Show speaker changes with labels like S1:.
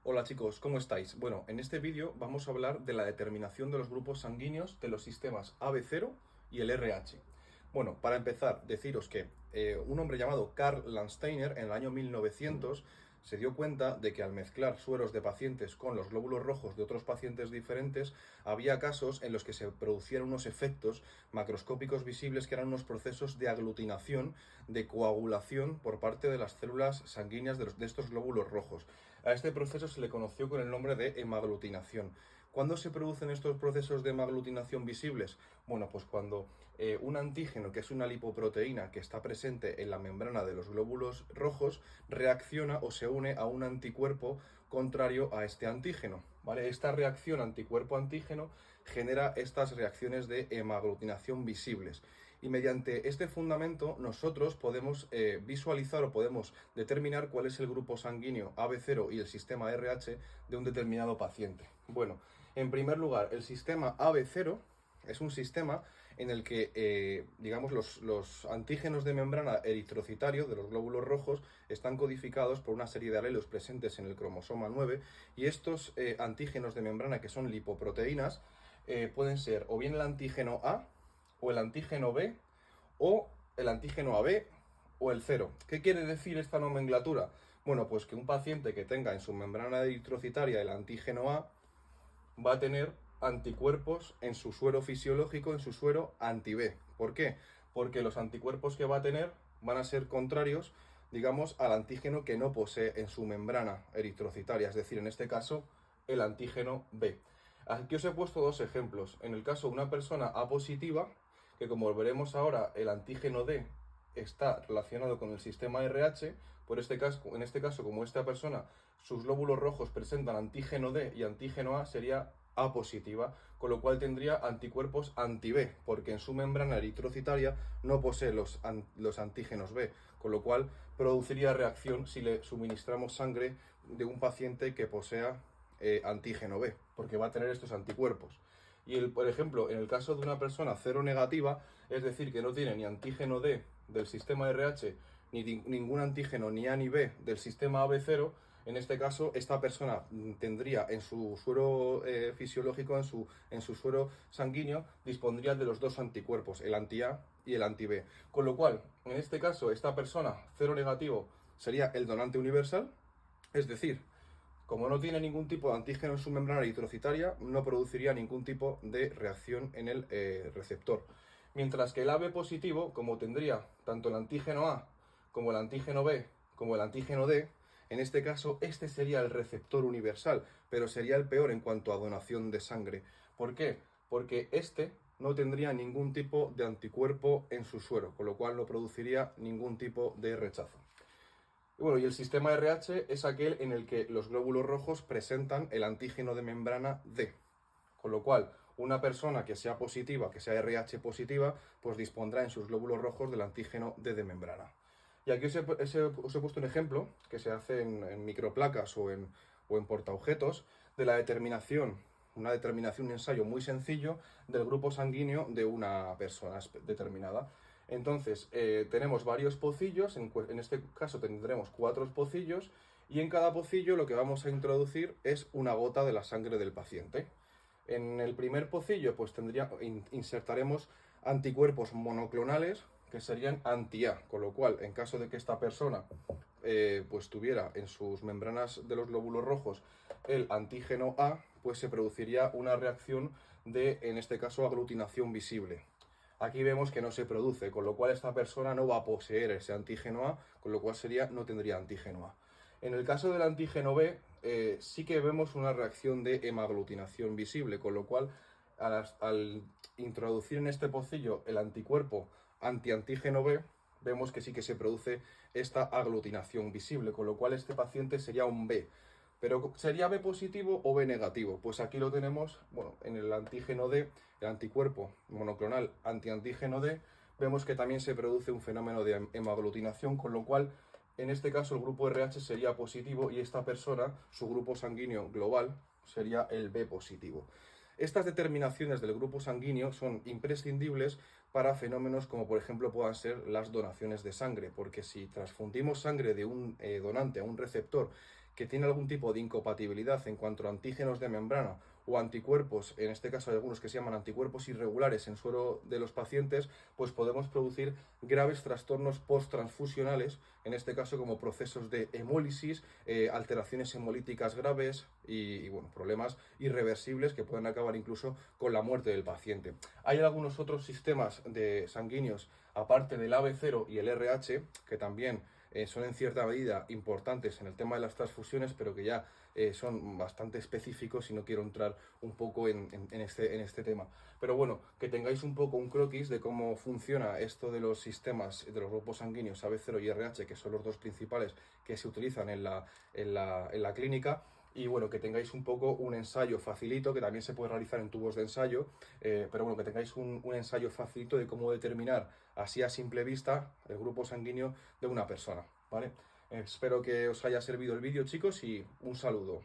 S1: Hola chicos, ¿cómo estáis? Bueno, en este vídeo vamos a hablar de la determinación de los grupos sanguíneos de los sistemas AB0 y el RH. Bueno, para empezar, deciros que un hombre llamado Karl Landsteiner en el año 1900 se dio cuenta de que al mezclar sueros de pacientes con los glóbulos rojos de otros pacientes diferentes, había casos en los que se producían unos efectos macroscópicos visibles que eran unos procesos de aglutinación, de coagulación por parte de las células sanguíneas de estos glóbulos rojos. A este proceso se le conoció con el nombre de hemaglutinación. ¿Cuándo se producen estos procesos de hemaglutinación visibles? Bueno, pues cuando un antígeno, que es una lipoproteína que está presente en la membrana de los glóbulos rojos, reacciona o se une a un anticuerpo contrario a este antígeno, ¿vale? Esta reacción anticuerpo-antígeno genera estas reacciones de hemaglutinación visibles. Y mediante este fundamento nosotros podemos visualizar o podemos determinar cuál es el grupo sanguíneo AB0 y el sistema RH de un determinado paciente. Bueno, en primer lugar, el sistema AB0 es un sistema en el que, digamos, los antígenos de membrana eritrocitario de los glóbulos rojos están codificados por una serie de alelos presentes en el cromosoma 9 y estos antígenos de membrana, que son lipoproteínas, pueden ser o bien el antígeno A, o el antígeno B, o el antígeno AB, o el 0. ¿Qué quiere decir esta nomenclatura? Bueno, pues que un paciente que tenga en su membrana eritrocitaria el antígeno A va a tener anticuerpos en su suero fisiológico, en su suero anti-B. ¿Por qué? Porque los anticuerpos que va a tener van a ser contrarios, digamos, al antígeno que no posee en su membrana eritrocitaria, es decir, en este caso, el antígeno B. Aquí os he puesto dos ejemplos. En el caso de una persona A positiva, que como veremos ahora, el antígeno D está relacionado con el sistema RH, en este caso, como esta persona, sus glóbulos rojos presentan antígeno D y antígeno A, sería A positiva, con lo cual tendría anticuerpos anti-B, porque en su membrana eritrocitaria no posee los antígenos B, con lo cual produciría reacción si le suministramos sangre de un paciente que posea antígeno B, porque va a tener estos anticuerpos. Por ejemplo, en el caso de una persona cero negativa, es decir, que no tiene ni antígeno D del sistema RH, ni ningún antígeno ni A ni B del sistema AB0, en este caso, esta persona tendría en su suero fisiológico, en su suero sanguíneo, dispondría de los dos anticuerpos, el anti-A y el anti-B. Con lo cual, en este caso, esta persona cero negativo sería el donante universal, es decir, como no tiene ningún tipo de antígeno en su membrana eritrocitaria, no produciría ningún tipo de reacción en el receptor. Mientras que el AB positivo, como tendría tanto el antígeno A como el antígeno B como el antígeno D, en este caso este sería el receptor universal, pero sería el peor en cuanto a donación de sangre. ¿Por qué? Porque este no tendría ningún tipo de anticuerpo en su suero, con lo cual no produciría ningún tipo de rechazo. Bueno, y el sistema RH es aquel en el que los glóbulos rojos presentan el antígeno de membrana D. Con lo cual, una persona que sea positiva, que sea RH positiva, pues dispondrá en sus glóbulos rojos del antígeno D de membrana. Y aquí os he puesto un ejemplo que se hace en microplacas o en portaobjetos de la determinación, una determinación, un ensayo muy sencillo del grupo sanguíneo de una persona determinada. Entonces, tenemos varios pocillos, en este caso tendremos 4 pocillos, y en cada pocillo lo que vamos a introducir es una gota de la sangre del paciente. En el primer pocillo, pues insertaremos anticuerpos monoclonales que serían anti-A, con lo cual, en caso de que esta persona pues tuviera en sus membranas de los glóbulos rojos el antígeno A, pues se produciría una reacción de, en este caso, aglutinación visible. Aquí vemos que no se produce, con lo cual esta persona no va a poseer ese antígeno A, con lo cual no tendría antígeno A. En el caso del antígeno B, sí que vemos una reacción de hemaglutinación visible, con lo cual al introducir en este pocillo el anticuerpo antiantígeno B, vemos que sí que se produce esta aglutinación visible, con lo cual este paciente sería un B. Pero ¿sería B positivo o B negativo? Pues aquí lo tenemos, bueno, en el antígeno D, el anticuerpo monoclonal antiantígeno D, vemos que también se produce un fenómeno de hemaglutinación, con lo cual en este caso el grupo RH sería positivo y esta persona, su grupo sanguíneo global, sería el B positivo. Estas determinaciones del grupo sanguíneo son imprescindibles para fenómenos como por ejemplo puedan ser las donaciones de sangre, porque si transfundimos sangre de un donante a un receptor que tiene algún tipo de incompatibilidad en cuanto a antígenos de membrana o anticuerpos, en este caso hay algunos que se llaman anticuerpos irregulares en suero de los pacientes, pues podemos producir graves trastornos post-transfusionales, en este caso como procesos de hemólisis, alteraciones hemolíticas graves y bueno, problemas irreversibles que pueden acabar incluso con la muerte del paciente. Hay algunos otros sistemas de sanguíneos, aparte del AB0 y el RH, que también son en cierta medida importantes en el tema de las transfusiones, pero que ya son bastante específicos y no quiero entrar un poco en este tema. Pero bueno, que tengáis un poco un croquis de cómo funciona esto de los sistemas de los grupos sanguíneos AB0 y RH, que son los dos principales que se utilizan en la clínica. Y bueno, que tengáis un poco un ensayo facilito, que también se puede realizar en tubos de ensayo, pero bueno, que tengáis un ensayo facilito de cómo determinar así a simple vista el grupo sanguíneo de una persona, ¿vale? Espero que os haya servido el vídeo, chicos, y un saludo.